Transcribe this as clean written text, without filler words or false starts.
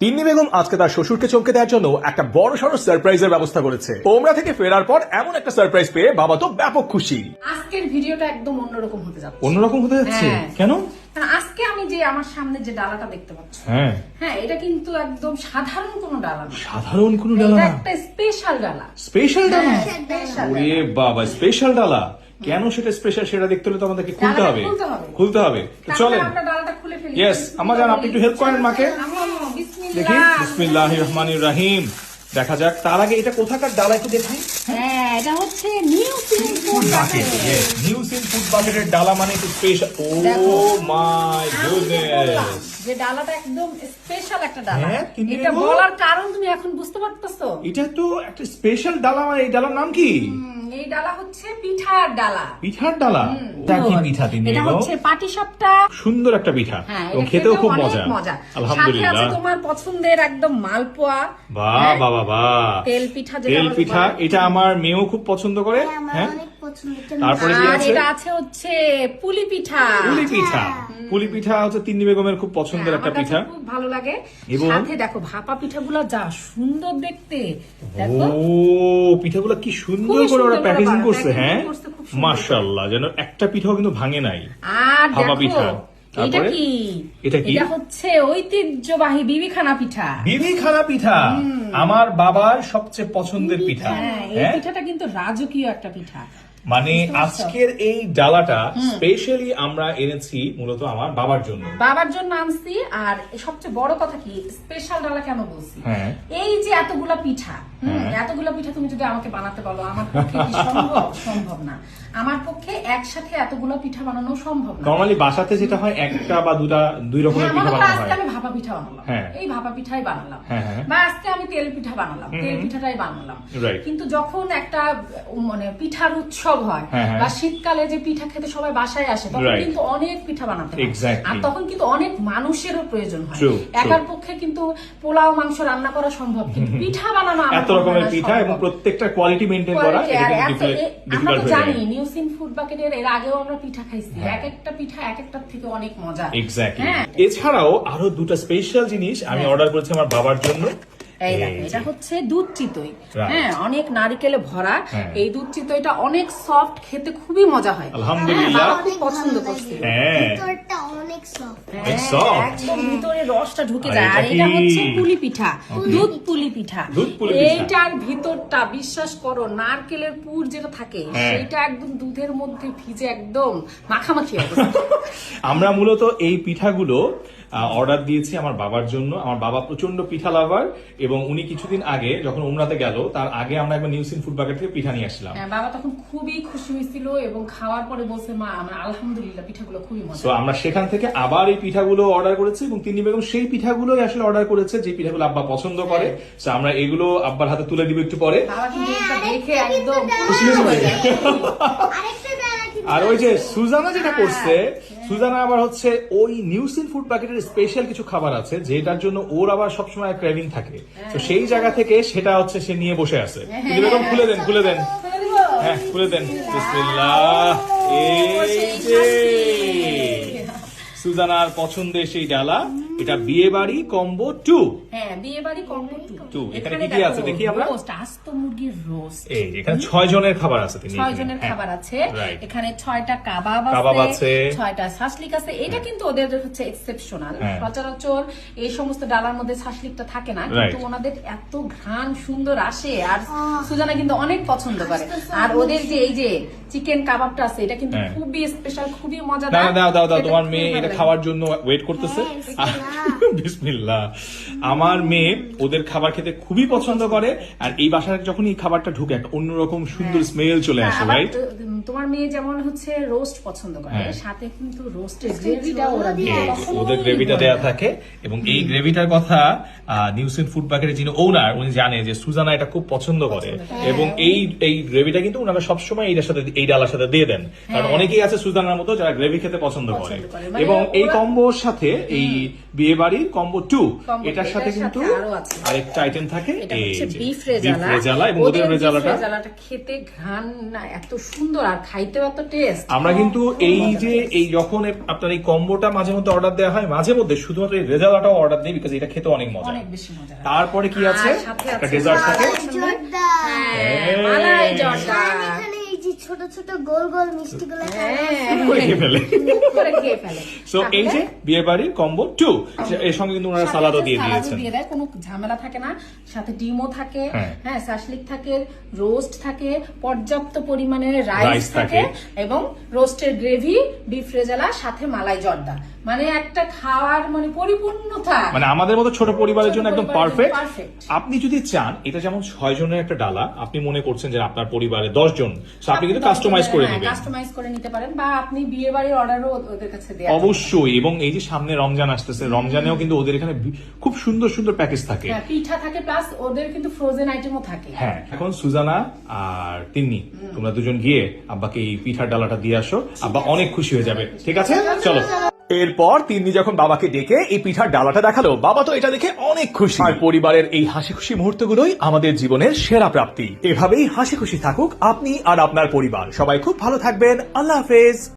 তিন্নি বেগম আজকে তার শ্বশুরকে চমকে দেওয়ার জন্য একটা বড় সড় সারপ্রাইজের ব্যবস্থা করেছে। ওমরা থেকে ফেরার পর এমন একটা সারপ্রাইজ পেয়ে বাবা তো ব্যাপক খুশি। আজকের ভিডিওটা একদম অন্যরকম হতে যাচ্ছে। অন্যরকম হতে যাচ্ছে? হ্যাঁ। কেন? কারণ আজকে আমি যে আমার সামনে যে ডালাটা দেখতে পাচ্ছি, হ্যাঁ হ্যাঁ, এটা কিন্তু একদম সাধারণ কোনো ডালা না। সাধারণ কোনো ডালা এটা না, একটা স্পেশাল ডালা। স্পেশাল ডালা। হ্যাঁ, স্পেশাল ওরে বাবা, স্পেশাল ডালা। কেন সেটা স্পেশাল সেটা দেখতে হলে তো আমাদেরকে খুলতে ডালাটা হবে। খুলতে হবে। তো চলেন। আমরা ডালাটা খুলে ফেলি। ইয়েস, আম্মা জান আপনি একটু হেল্প করেন মাকে। আম্মু, বিসমিল্লাহ। দেখি, বিসমিল্লাহির রহমানির রহিম। দেখা যাক। তার আগে এটা কোথাকার ডালা একটু দেখাই। হ্যাঁ, এটা হচ্ছে নিউ ফুড বাকেট। নিউ সিন ফুড বাকেটের ডালা মানে একটু স্পেশাল। ও মাই গুডনেস, যে ডালাটা একদম স্পেশাল একটা ডালা। হ্যাঁ, কিন্তু এটা এগুলো- বলার কারণ তুমি এখন বুঝতে পারতেছো? এটা তো একটা স্পেশাল ডালা। মানে এই ডালার নাম কি? এই ডালা হচ্ছে পিঠার ডালা। পিঠার ডালা। এটা কি পিঠা তিনি? এটা হচ্ছে পাটিসাপটা। সুন্দর একটা পিঠা হ্যাঁ, এবং এটা খেতেও খুব অনেক মজা। সাথে আলহামদুলিল্লাহ। আছে তোমার পছন্দের একদম মালপোয়া। বাহ হ্যাঁ, বাহ বাহ বাহ। তেল পিঠা যেটা তেল আমরা পিঠা, বলি। এটা আমার মেয়েও খুব পছন্দ করে। হ্যাঁ, তারপরে কি আর আছে? এটা আছে হচ্ছে পুলি পিঠা। পুলি পিঠা। পুলি পিঠা হচ্ছে তিন্নি বেগমের খুব পছন্দের হ্যাঁ, একটা আমার কাছে পিঠা। খুব ভালো লাগে। এবং- সাথে দেখো ভাপা পিঠাগুলো যা সুন্দর দেখতে। ও, দেখো পিঠাগুলো কি সুন্দর খুবই করে ওরা সুন্দর করে প্যাকেজিং বানায়, করছে। প্যাকেজিং হ্যাঁ, করছে খুব সুন্দর করে। মাশাআল্লাহ, যেন একটা পিঠাও কিন্তু ভাঙে নাই। আর ভাপা দেখো পিঠা। এটা তারপরে? কি? এটা কি? এটা হচ্ছে ঐতিহ্যবাহী বিবিখানা পিঠা। বিবি খানা পিঠা, আমার বাবার সবচেয়ে পছন্দের পিঠা। হ্যাঁ, এই হ্যাঁ, পিঠাটা কিন্তু রাজকীয় একটা পিঠা। মানে বুঝতে পারছো? আজকের এই ডালাটা স্পেশালি আমরা এনেছি মূলত আমার বাবার জন্য। বাবার জন্য আনছি। আর সবচেয়ে বড় কথা কি, স্পেশাল ডালা কেন বলছি? হ্যাঁ। এই যে এতগুলা পিঠা, হ্যাঁ। এতগুলা পিঠা তুমি যদি আমাকে বানাতে বলো, আমার পক্ষে কি সম্ভব? সম্ভব না। আমার পক্ষে একসাথে এতগুলা পিঠা বানানো সম্ভব না। নরমালি বাসাতে যেটা হয় একটা বা দুই রকমের হ্যাঁ, পিঠা মনে করো বানানো আজকে হয়। আমি ভাপা পিঠা বানালাম, হ্যাঁ। এই ভাপা পিঠাই বানালাম। হ্যাঁ, হ্যাঁ। বা আজকে আমি তেল পিঠা বানালাম, তেল পিঠাটাই বানালাম। Right. কিন্তু যখন একটা মানে পিঠার উৎসব হয়, হ্যাঁ, হ্যাঁ। বা শীতকালে যে পিঠা খেতে সবাই বাসায় আসে, তখন Right. কিন্তু অনেক পিঠা বানাতে হয়। Exactly. আর তখন কিন্তু অনেক মানুষেরও প্রয়োজন হয়। True, একার true. পক্ষে কিন্তু পোলাও মাংস রান্না করা সম্ভব, কিন্তু পিঠা বানানো আমার এত রকমের মনে হয় পিঠা এবং সম্ভব। প্রত্যেকটা কোয়ালিটি মেনটেন করা Quality, এটা আর কিন্তু আমরা ডিফিকাল্ট তো হয়ে জানি যায়। নিউসিন ফুড বাকেটের এর আগেও আমরা পিঠা খাইছি। এক একটা পিঠা এক একটার থেকে অনেক মজা। এক্স্যাক্টলি। হ্যাঁ। এছাড়াও আরো দুটো স্পেশাল জিনিস আমি অর্ডার করেছি আমার বাবার জন্য। এই এই দেখো, যে। এটা হচ্ছে দুধ চিতই। Right. হ্যাঁ, অনেক নারিকেলে ভরা। হ্যাঁ। এই দুধ চিতইটা অনেক সফট, খেতে খুবই মজা হয়। আলহামদুলিল্লাহ। হ্যাঁ, বাবা খুব পছন্দ করছে। হ্যাঁ, ভিতরটা অনেক সফট। অনেক soft। একদম ভিতরে রসটা ঢুকে আর যায়। আর এটা এটা কি? হচ্ছে পুলি পিঠা, দুধ পুলি পিঠা। দুধ পুলি পিঠা। এইটার ভিতরটা বিশ্বাস করো, নারকেলের পুর যেটা থাকে হ্যাঁ। সেটা একদম দুধের মধ্যে ভিজে একদম মাখামাখি অবস্থা। আমরা মূলত এই পিঠাগুলো অর্ডার দিয়েছি আমার বাবার জন্য। আমার বাবা প্রচন্ড পিঠা লাভার এবং উনি কিছুদিন আগে যখন উমরাতে গেল তার আগে আমরা একবার নিউসিন ফুড বাকেট থেকে পিঠা নিয়ে আসলাম। হ্যাঁ, বাবা তখন খুবই খুশি হয়েছিল এবং খাওয়ার পরে বলছে, মা আমার আলহামদুলিল্লাহ পিঠাগুলো খুবই তো মজা। আমরা সেখান থেকে আবার এই পিঠাগুলো অর্ডার করেছি এবং তিনি বেগম সেই পিঠাগুলোই আসলে অর্ডার করেছে যে পিঠাগুলো আব্বা পছন্দ করে। তো আমরা এগুলো আব্বার হাতে তুলে দিব একটু পরে। বাবা কিন্তু এটা দেখে একদম খুশি হয়েছে? আরেকটা ডালা কি? আর ওই যে সুজানা যেটা করছে, সুজানা আবার হচ্ছে ওই নিউসিন ফুড প্যাকেটের স্পেশাল কিছু খাবার আছে যেটার জন্য ওর আবার সবসময় ক্রেভিং থাকে। তো সেই জায়গা থেকে সেটা হচ্ছে সে নিয়ে বসে আছে। তিনি বেগম খুলে দেন, খুলে দেন। হ্যাঁ, খুলে দেন। বিসমিল্লাহ। এই যে সুজানার পছন্দের সেই ডালা, এটা বিয়ে বাড়ি কম্বো 2। হ্যাঁ, বিয়ে বাড়ি কম্বো 2। এখানে কি কি আছে দেখি আমরা। রোস্ট, আস্ত মুরগির রোস্ট। এই এখানে 6 জনের খাবার আছে। তিনি 6 জনের খাবার আছে। Right. এখানে 6টা কাবাব কাবাব আছে, আছে। 6টা শাসলিক আছে। এটা কিন্তু ওদের হচ্ছে এক্সেপশনাল। হ্যাঁ। সচরাচর এই সমস্ত ডালার মধ্যে শাসলিকটা থাকে না, কিন্তু ওনাদের এত ঘ্রাণ সুন্দর আসে। আর সুজানা কিন্তু অনেক পছন্দ করে। আর ওদের যে এই যে চিকেন কাবাবটা আছে, এটা কিন্তু হ্যাঁ। খুবই স্পেশাল, খুবই না মজাদার। না, দাও দাও দাও, এটা তোমার খুবই মেয়ে ভালো এটা লাগে। খাওয়ার জন্য ওয়েট করতেছে। হ্যাঁ, বিসমিল্লাহ। আমার মেয়ে ওদের খাবার খেতে খুবই পছন্দ করে। আর এই বাসায় যখন এই খাবারটা ঢুকে একটা অন্যরকম সুন্দর স্মেল চলে আসে, আবার রাইট? তোমার মেয়ে যেমন হচ্ছে রোস্ট পছন্দ করে, হ্যাঁ। সাথে কিন্তু রোস্টের গ্রেভিটা ওরা দিয়ে কখনোই ওদের গ্রেভিটা বলে দেয়া না। থাকে এবং এই গ্রেভিটার কথা নিউসিন ফুড প্যাকেটের যিনি ওনার উনি জানে যে সুজানা এটা খুব পছন্দ করে এবং এই গ্রেভিটা কিন্তু ওনারা সবসময় এইটার সাথে এই ডালার সাথে দিয়ে দেন। কারণ অনেকেই আছে সুজানার মতো যারা গ্রেভি খেতে পছন্দ করে। মানে এবং এই ওরা- কম্বোর সাথে এই বিয়ে বাড়ির কম্বো 2 Combo এটার সাথে এটার কিন্তু সাথে আরো আছে। আরেকটা আইটেম থাকে। এটা এই হচ্ছে যে বিফ beef রেজালা এবং ওদের beef রেজালাটা রেজালাটা খেতে ঘ্রাণ না এত সুন্দর আর খাইতেও এত টেস্ট। আমরা কিন্তু এই যে এই যখন আপনার এই কম্বোটা মাঝে মধ্যে অর্ডার দেওয়া হয়, মাঝে মধ্যে শুধুমাত্র এই রেজালাটাও অর্ডার দিই, বিকজ এটা খেতে অনেক মজা। অনেক বেশি মজা হয়। তারপরে কি আছে, আর সাথে একটা আছে ডেজার্ট থাকে। জর্দা। হ্যাঁ, মালাই জর্দা। আর এখানে এই যে ছোট ছোট গোল গোল মিষ্টিগুলো করে খেয়ে ফেলে। করে খেয়ে ফেলে। সো এই যে বিয়ে বাড়ির কম্বো 2, এর সঙ্গে কিন্তু ওনারা সালাদও দিয়ে সালাদও দিয়েছেন। দিয়ে দেয়, কোনো ঝামেলা থাকে না। সাথে ডিমও থাকে, হ্যাঁ। হ্যাঁ, শাসলিক থাকে, রোস্ট থাকে, পর্যাপ্ত পরিমাণে রাইস রাইস থাকে। থাকে এবং রোস্টের গ্রেভি, বিফ রেজালা, সাথে মালাই জর্দা। মানে একটা খাওয়ার মানে পরিপূর্ণতা। মানে আমাদের মতো ছোট পরিবারের জন্য একদম পারফেক্ট। পারফেক্ট। আপনি যদি চান, এটা যেমন 6 জনের একটা ডালা, আপনি মনে করছেন যে আপনার পরিবারে 10 জন, তো আপনি কিন্তু কাস্টমাইজ করে নেবেন। কাস্টমাইজ করে নিতে পারেন, বা আপনি বিয়ে বাড়ির অর্ডারও ওদের কাছে দেয়া যাবে। অবশ্যই। এবং এই যে সামনে রমজান আসতেছে, রমজানেও কিন্তু ওদের এখানে খুব সুন্দর সুন্দর প্যাকেজ থাকে। হ্যাঁ, পিঠা থাকে, প্লাস ওদের কিন্তু ফ্রোজেন আইটেমও থাকে। হ্যাঁ, এখন সুজানা আর তিন্নি, তোমরা দুজন গিয়ে আব্বাকে এই পিঠার ডালাটা দিয়ে আসো, আব্বা অনেক খুশি হয়ে যাবে। ঠিক আছে, চলো। এরপর তিন্নি যখন বাবাকে ডেকে এই পিঠার ডালাটা দেখালো, বাবা তো এটা দেখে অনেক খুশি। আর পরিবারের এই হাসি খুশি মুহূর্তগুলোই আমাদের জীবনের সেরা প্রাপ্তি। এভাবেই হাসি খুশি থাকুক আপনি আর আপনার পরিবার। সবাই খুব ভালো থাকবেন। আল্লাহ হাফেজ।